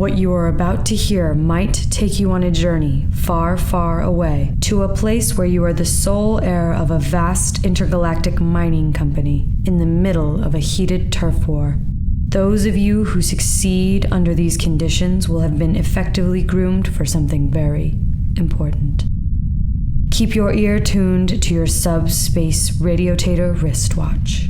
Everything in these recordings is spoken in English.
What you are about to hear might take you on a journey far, far away to a place where you are the sole heir of a vast intergalactic mining company in the middle of a heated turf war. Those of you who succeed under these conditions will have been effectively groomed for something very important. Keep your ear tuned to your subspace radiotator wristwatch.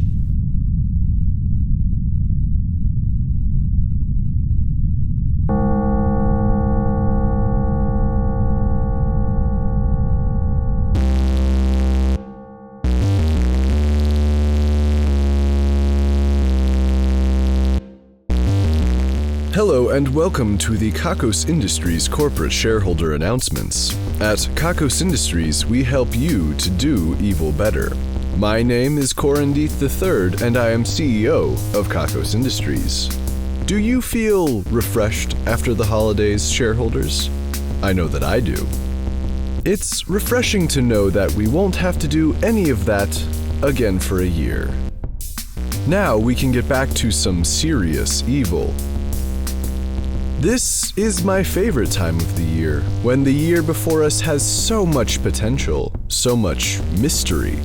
Hello and welcome to the Kakos Industries corporate shareholder announcements. At Kakos Industries, we help you to do evil better. My name is Corin III and I am CEO of Kakos Industries. Do you feel refreshed after the holidays, shareholders? I know that I do. It's refreshing to know that we won't have to do any of that again for a year. Now we can get back to some serious evil. This is my favorite time of the year, when the year before us has so much potential, so much mystery.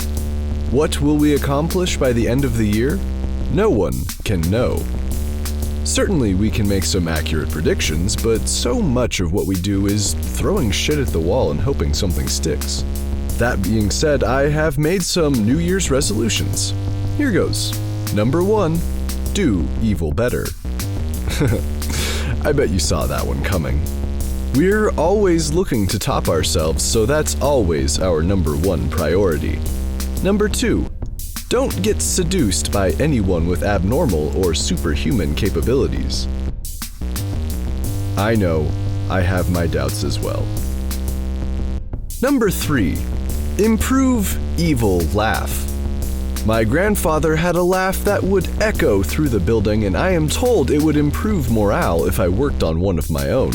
What will we accomplish by the end of the year? No one can know. Certainly we can make some accurate predictions, but so much of what we do is throwing shit at the wall and hoping something sticks. That being said, I have made some New Year's resolutions. Here goes. Number 1, do evil better. I bet you saw that one coming. We're always looking to top ourselves, so that's always our number 1 priority. Number 2, don't get seduced by anyone with abnormal or superhuman capabilities. I know, I have my doubts as well. Number 3, improve evil laugh. My grandfather had a laugh that would echo through the building, and I am told it would improve morale if I worked on one of my own.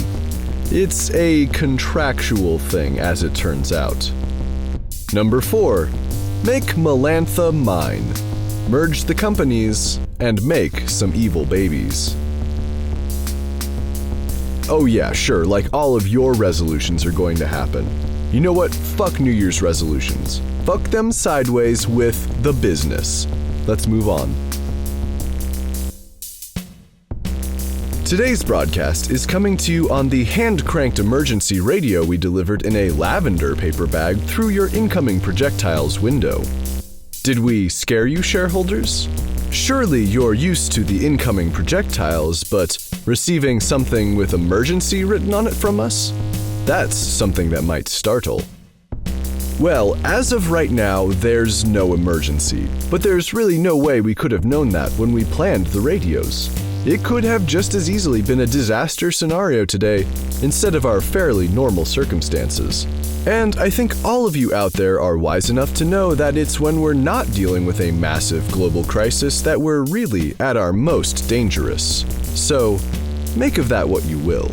It's a contractual thing, as it turns out. Number 4, make Melantha mine. Merge the companies and make some evil babies. Oh yeah, sure, like all of your resolutions are going to happen. You know what? Fuck New Year's resolutions. Fuck them sideways with the business. Let's move on. Today's broadcast is coming to you on the hand-cranked emergency radio we delivered in a lavender paper bag through your incoming projectiles window. Did we scare you, shareholders? Surely you're used to the incoming projectiles, but receiving something with emergency written on it from us? That's something that might startle. Well, as of right now, there's no emergency, but there's really no way we could have known that when we planned the radios. It could have just as easily been a disaster scenario today, instead of our fairly normal circumstances. And I think all of you out there are wise enough to know that it's when we're not dealing with a massive global crisis that we're really at our most dangerous. So, make of that what you will.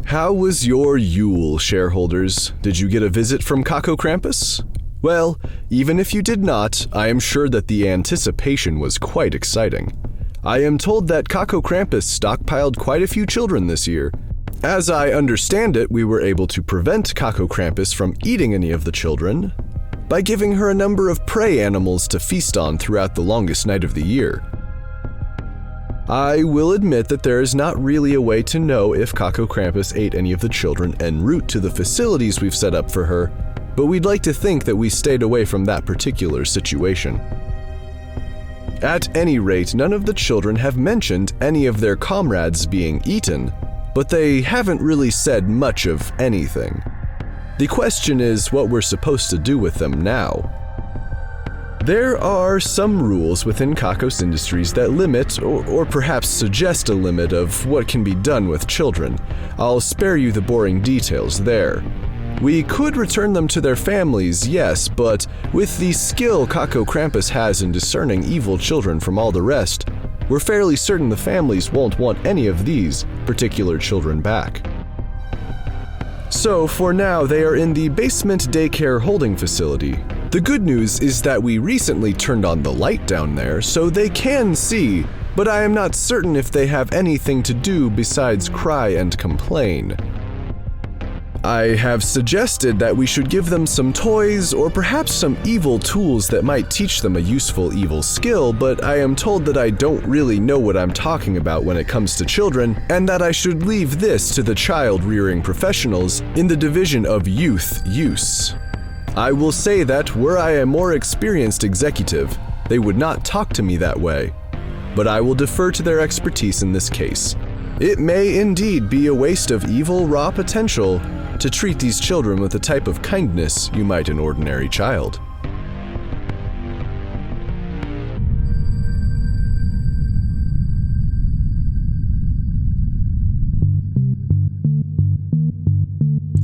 How was your Yule, shareholders? Did you get a visit from Kakos Krampus? Well, even if you did not, I am sure that the anticipation was quite exciting. I am told that Kakos Krampus stockpiled quite a few children this year. As I understand it, we were able to prevent Kakos Krampus from eating any of the children by giving her a number of prey animals to feast on throughout the longest night of the year. I will admit that there is not really a way to know if Kakos Krampus ate any of the children en route to the facilities we've set up for her, but we'd like to think that we stayed away from that particular situation. At any rate, none of the children have mentioned any of their comrades being eaten, but they haven't really said much of anything. The question is what we're supposed to do with them now. There are some rules within Kakos Industries that limit, or perhaps suggest a limit of what can be done with children. I'll spare you the boring details there. We could return them to their families, yes, but with the skill Kakos Krampus has in discerning evil children from all the rest, we're fairly certain the families won't want any of these particular children back. So for now, they are in the basement daycare holding facility. The good news is that we recently turned on the light down there, so they can see, but I am not certain if they have anything to do besides cry and complain. I have suggested that we should give them some toys or perhaps some evil tools that might teach them a useful evil skill, but I am told that I don't really know what I'm talking about when it comes to children, and that I should leave this to the child-rearing professionals in the division of youth use. I will say that were I a more experienced executive, they would not talk to me that way, but I will defer to their expertise in this case. It may indeed be a waste of evil raw potential to treat these children with the type of kindness you might an ordinary child.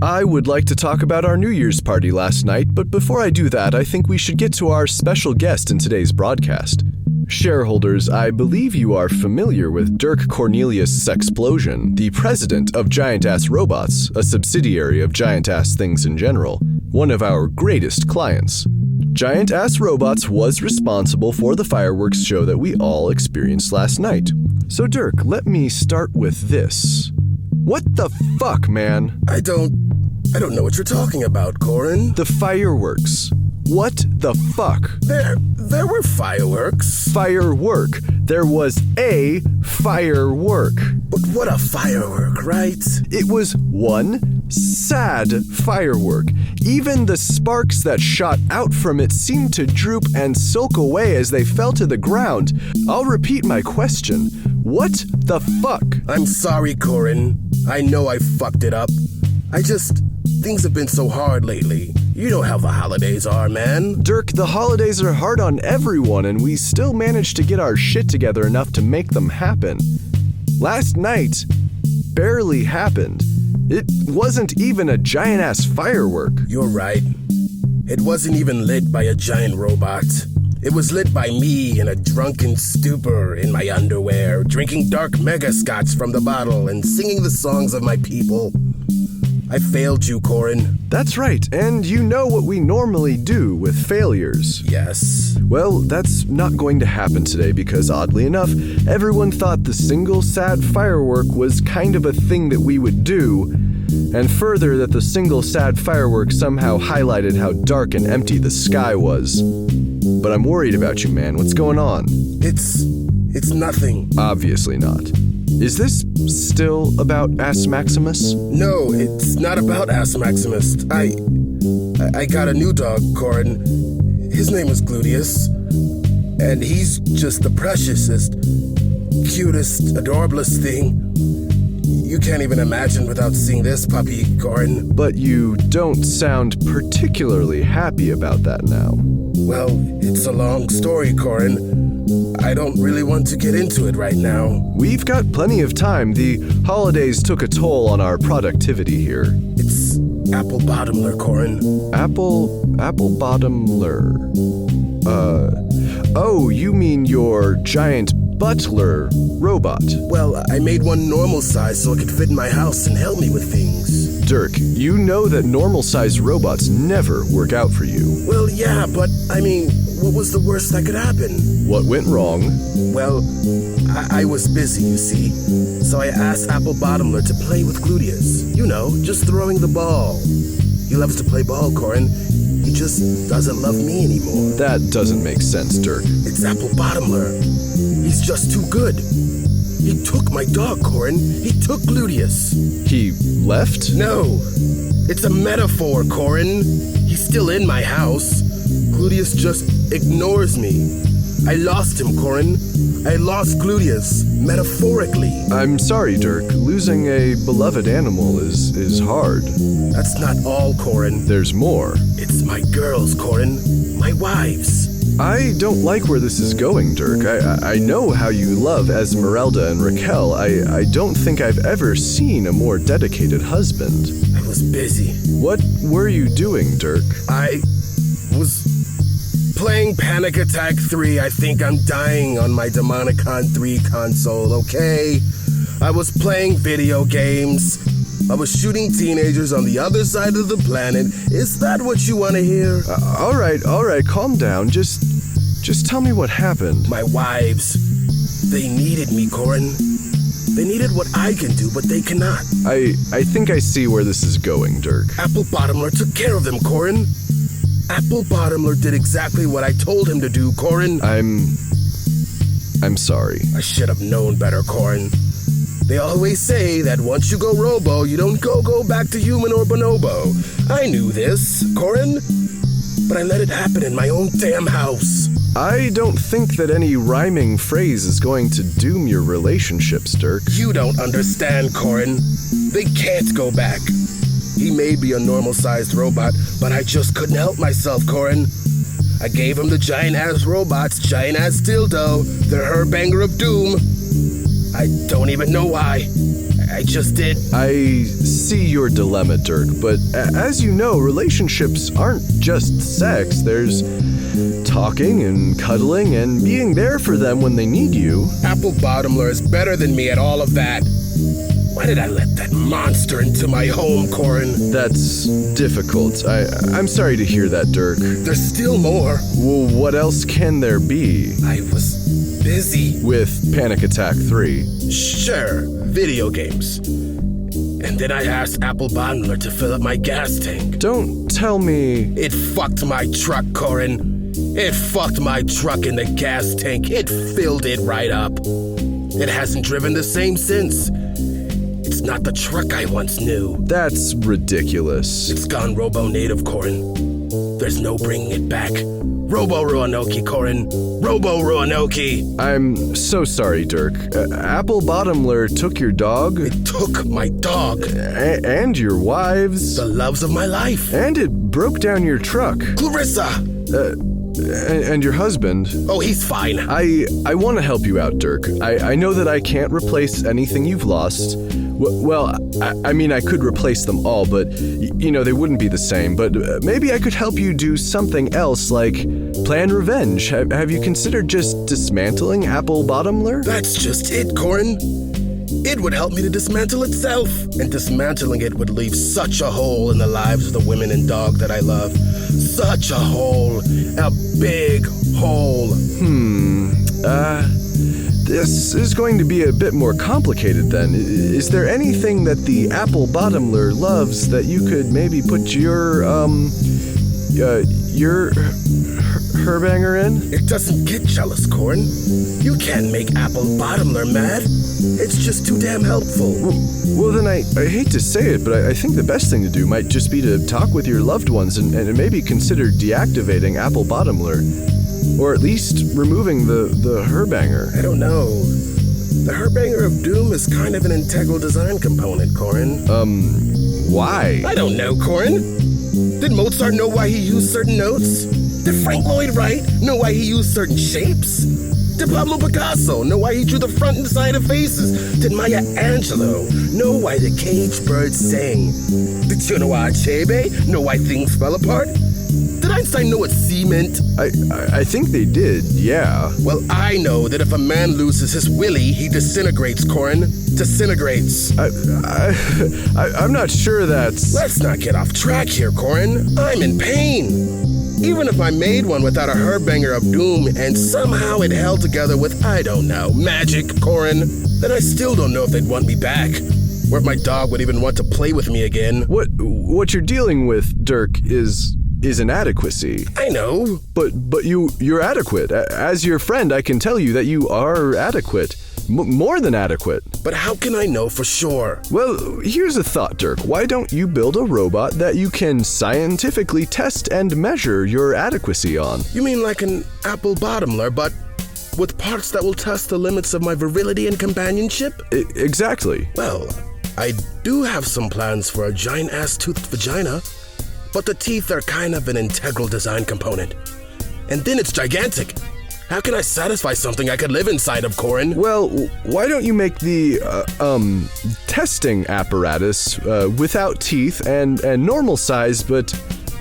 I would like to talk about our New Year's party last night, but before I do that, I think we should get to our special guest in today's broadcast. Shareholders, I believe you are familiar with Dirk Cornelius Sexplosion, the president of Giant Ass Robots, a subsidiary of Giant Ass Things in general, one of our greatest clients. Giant Ass Robots was responsible for the fireworks show that we all experienced last night. So Dirk, let me start with this. What the fuck, man? I don't know what you're talking about, Corin. The fireworks. What the fuck? There were fireworks. Firework. There was a firework. But what a firework, right? It was one sad firework. Even the sparks that shot out from it seemed to droop and sulk away as they fell to the ground. I'll repeat my question. What the fuck? I'm sorry, Corin. I know I fucked it up. Things have been so hard lately. You know how the holidays are, man. Dirk, the holidays are hard on everyone, and we still managed to get our shit together enough to make them happen. Last night barely happened. It wasn't even a giant-ass firework. You're right. It wasn't even lit by a giant robot. It was lit by me in a drunken stupor in my underwear, drinking DarkMega scotch from the bottle and singing the songs of my people. I failed you, Corin. That's right, and you know what we normally do with failures. Yes. Well, that's not going to happen today because, oddly enough, everyone thought the single sad firework was kind of a thing that we would do, and further that the single sad firework somehow highlighted how dark and empty the sky was. But I'm worried about you, man. What's going on? It's nothing. Obviously not. Is this still about Ass Maximus? No, it's not about Ass Maximus. I got a new dog, Corin. His name is Gluteus. And he's just the preciousest, cutest, adorablest thing you can't even imagine without seeing this puppy, Corin. But you don't sound particularly happy about that now. Well, it's a long story, Corin. I don't really want to get into it right now. We've got plenty of time. The holidays took a toll on our productivity here. It's Apple Bottomler, Corin. Apple Bottomler. Oh, you mean your giant butler robot? Well, I made one normal size so it could fit in my house and help me with things. Dirk, you know that normal-sized robots never work out for you. Well, yeah, but, what was the worst that could happen? What went wrong? Well, I was busy, you see. So I asked Apple Bottomler to play with Gluteus. You know, just throwing the ball. He loves to play ball, Corin. He just doesn't love me anymore. That doesn't make sense, Dirk. It's Apple Bottomler. He's just too good. He took my dog, Corin. He took Gluteus. He left? No. It's a metaphor, Corin. He's still in my house. Gluteus just ignores me. I lost him, Corin. I lost Gluteus, metaphorically. I'm sorry, Dirk. Losing a beloved animal is hard. That's not all, Corin. There's more. It's my girls, Corin. My wives. I don't like where this is going, Dirk. I know how you love Esmeralda and Raquel. I don't think I've ever seen a more dedicated husband. I was busy. What were you doing, Dirk? I was playing Panic Attack 3. I think I'm dying on my Demonicon 3 console, okay? I was playing video games. I was shooting teenagers on the other side of the planet. Is that what you want to hear? All right, calm down. Just tell me what happened. My wives, they needed me, Corin. They needed what I can do, but they cannot. I think I see where this is going, Dirk. Apple Bottomler took care of them, Corin. Apple Bottomler did exactly what I told him to do, Corin. I'm sorry. I should have known better, Corin. They always say that once you go robo, you don't go back to human or bonobo. I knew this, Corin, but I let it happen in my own damn house. I don't think that any rhyming phrase is going to doom your relationships, Dirk. You don't understand, Corin. They can't go back. He may be a normal-sized robot, but I just couldn't help myself, Corin. I gave him the giant-ass robots, giant-ass dildo, the herbanger of doom. I don't even know why. I just did. I see your dilemma, Dirk, but as you know, relationships aren't just sex. There's talking and cuddling and being there for them when they need you. Apple Bottomler is better than me at all of that. Why did I let that monster into my home, Corin? That's difficult. I'm sorry to hear that, Dirk. There's still more. Well, what else can there be? I was busy. With Panic Attack 3. Sure, video games. And then I asked Apple Bottomler to fill up my gas tank. Don't tell me... It fucked my truck, Corin. It fucked my truck in the gas tank. It filled it right up. It hasn't driven the same since. It's not the truck I once knew. That's ridiculous. It's gone robo-native, Corin. There's no bringing it back. Robo-Roanoke, Corin. Robo-Roanoke. I'm so sorry, Dirk. Apple Bottomler took your dog. It took my dog. And your wives. The loves of my life. And it broke down your truck. Clarissa! And your husband. Oh, he's fine. I want to help you out, Dirk. I know that I can't replace anything you've lost. Well, I mean, I could replace them all, but, they wouldn't be the same. But maybe I could help you do something else, like plan revenge. Have you considered just dismantling Apple Bottomler? That's just it, Corin. It would help me to dismantle itself. And dismantling it would leave such a hole in the lives of the women and dog that I love. Such a hole. A big hole. This is going to be a bit more complicated then. Is there anything that the Apple Bottomler loves that you could maybe put your herbanger in? It doesn't get jealous, Corin. You can't make Apple Bottomler mad. It's just too damn helpful. Well, then I hate to say it, but I think the best thing to do might just be to talk with your loved ones and maybe consider deactivating Apple Bottomler. Or at least removing the herbanger. I don't know. The herbanger of doom is kind of an integral design component, Corin. Why? I don't know, Corin. Did Mozart know why he used certain notes? Did Frank Lloyd Wright know why he used certain shapes? Did Pablo Picasso know why he drew the front and side of faces? Did Maya Angelou know why the caged birds sang? Did Chinua Achebe know why things fell apart? Did Einstein know what C meant? I think they did, yeah. Well, I know that if a man loses his willy, he disintegrates, Corin. Disintegrates. I'm not sure that's... Let's not get off track here, Corin. I'm in pain. Even if I made one without a herbanger of doom and somehow it held together with, I don't know, magic, Corin, then I still don't know if they'd want me back. Or if my dog would even want to play with me again. What you're dealing with, Dirk, is inadequacy. I know. But you're adequate. As your friend, I can tell you that you are adequate. More than adequate. But how can I know for sure? Well, here's a thought, Dirk. Why don't you build a robot that you can scientifically test and measure your adequacy on? You mean like an Apple Bottomler, but with parts that will test the limits of my virility and companionship? Exactly. Well, I do have some plans for a giant-ass toothed vagina. But the teeth are kind of an integral design component. And then it's gigantic. How can I satisfy something I could live inside of, Corin? Well, why don't you make the, testing apparatus, without teeth and normal size, but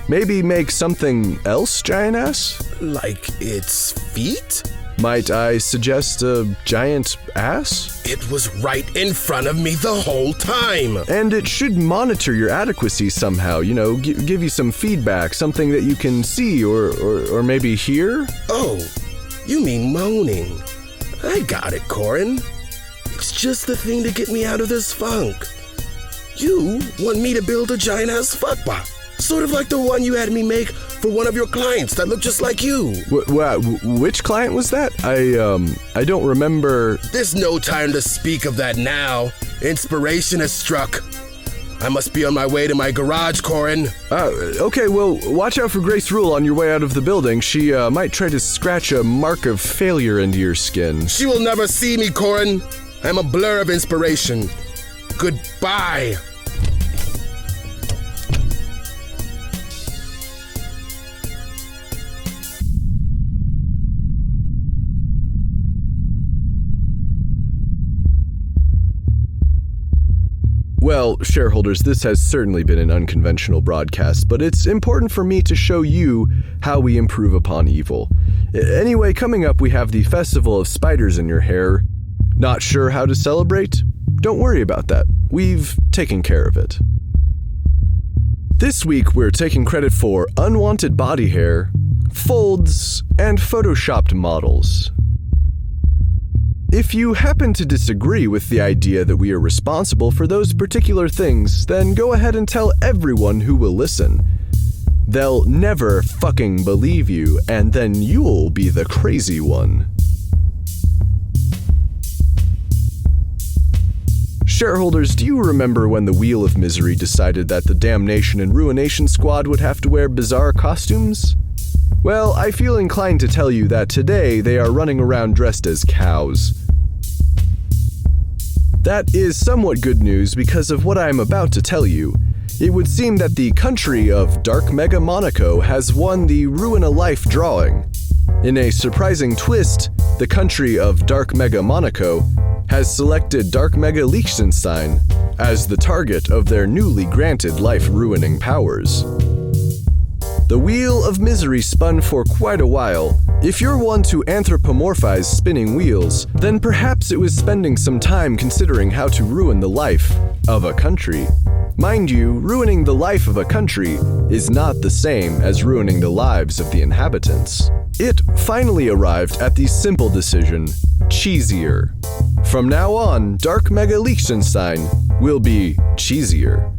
maybe make something else giant ass? Like its feet? Might I suggest a giant ass? It was right in front of me the whole time. And it should monitor your adequacy somehow, give you some feedback, something that you can see or maybe hear. Oh, you mean moaning. I got it, Corin. It's just the thing to get me out of this funk. You want me to build a giant-ass fuckbot, sort of like the one you had me make for one of your clients that looked just like you. Which client was that? I don't remember. There's no time to speak of that now. Inspiration has struck. I must be on my way to my garage, Corin. Okay, well, watch out for Grace Rule on your way out of the building. She might try to scratch a mark of failure into your skin. She will never see me, Corin. I'm a blur of inspiration. Goodbye. Well, shareholders, this has certainly been an unconventional broadcast, but it's important for me to show you how we improve upon evil. Anyway, coming up, we have the Festival of Spiders in Your Hair. Not sure how to celebrate? Don't worry about that. We've taken care of it. This week, we're taking credit for unwanted body hair, folds, and photoshopped models. If you happen to disagree with the idea that we are responsible for those particular things, then go ahead and tell everyone who will listen. They'll never fucking believe you, and then you'll be the crazy one. Shareholders, do you remember when the Wheel of Misery decided that the Damnation and Ruination Squad would have to wear bizarre costumes? Well, I feel inclined to tell you that today they are running around dressed as cows. That is somewhat good news because of what I am about to tell you. It would seem that the country of DarkMega Monaco has won the Ruin a Life drawing. In a surprising twist, the country of DarkMega Monaco has selected DarkMega Liechtenstein as the target of their newly granted life-ruining powers. The Wheel of Misery spun for quite a while. If you're one to anthropomorphize spinning wheels, then perhaps it was spending some time considering how to ruin the life of a country. Mind you, ruining the life of a country is not the same as ruining the lives of the inhabitants. It finally arrived at the simple decision, cheesier. From now on, DarkMega Liechtenstein will be cheesier.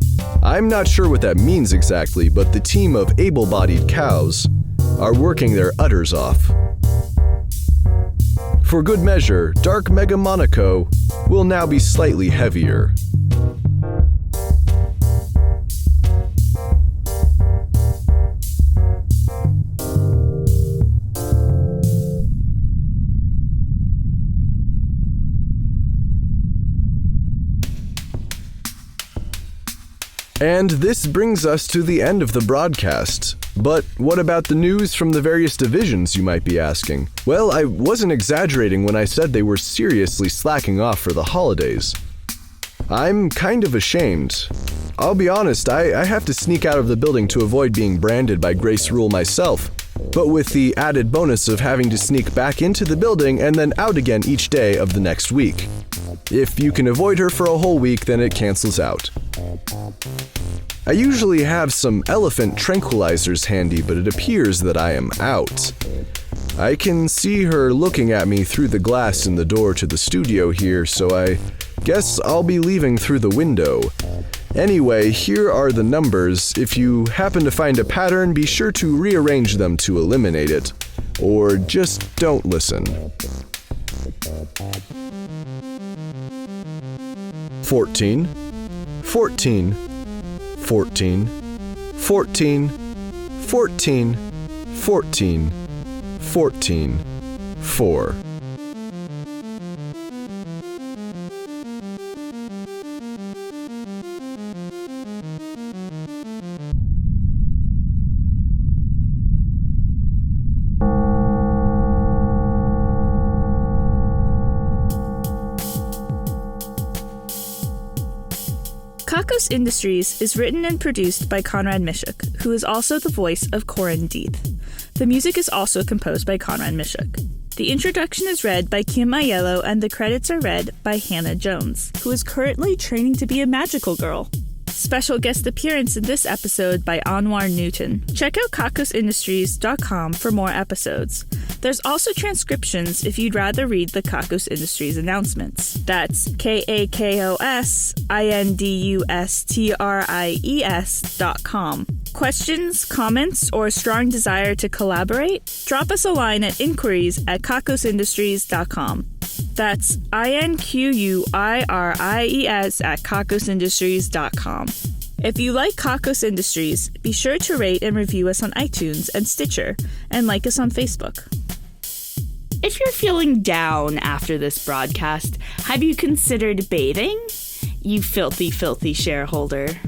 I'm not sure what that means exactly, but the team of able-bodied cows are working their udders off. For good measure, DarkMega Monaco will now be slightly heavier. And this brings us to the end of the broadcast. But what about the news from the various divisions, you might be asking? Well, I wasn't exaggerating when I said they were seriously slacking off for the holidays. I'm kind of ashamed. I'll be honest, I have to sneak out of the building to avoid being branded by Grace Rule myself, but with the added bonus of having to sneak back into the building and then out again each day of the next week. If you can avoid her for a whole week, then it cancels out. I usually have some elephant tranquilizers handy, but it appears that I am out. I can see her looking at me through the glass in the door to the studio here, so I guess I'll be leaving through the window. Anyway, here are the numbers. If you happen to find a pattern, be sure to rearrange them to eliminate it. Or just don't listen. 14, 14, 14, 14, 14, 14, 14, 4. Kakos Industries is written and produced by Conrad Mishuk, who is also the voice of Corin. The music is also composed by Conrad Mishuk. The introduction is read by Kim Aiello and the credits are read by Hannah Jones, who is currently training to be a magical girl. Special guest appearance in this episode by Anwar Newton. Check out kakosindustries.com for more episodes. There's also transcriptions if you'd rather read the Kakos Industries announcements. That's KAKOSINDUSTRIES.com. Questions, comments, or a strong desire to collaborate? Drop us a line at inquiries@kakosindustries.com. That's INQUIRIES@kakosindustries.com. If you like Kakos Industries, be sure to rate and review us on iTunes and Stitcher, and like us on Facebook. If you're feeling down after this broadcast, have you considered bathing? You filthy, filthy shareholder.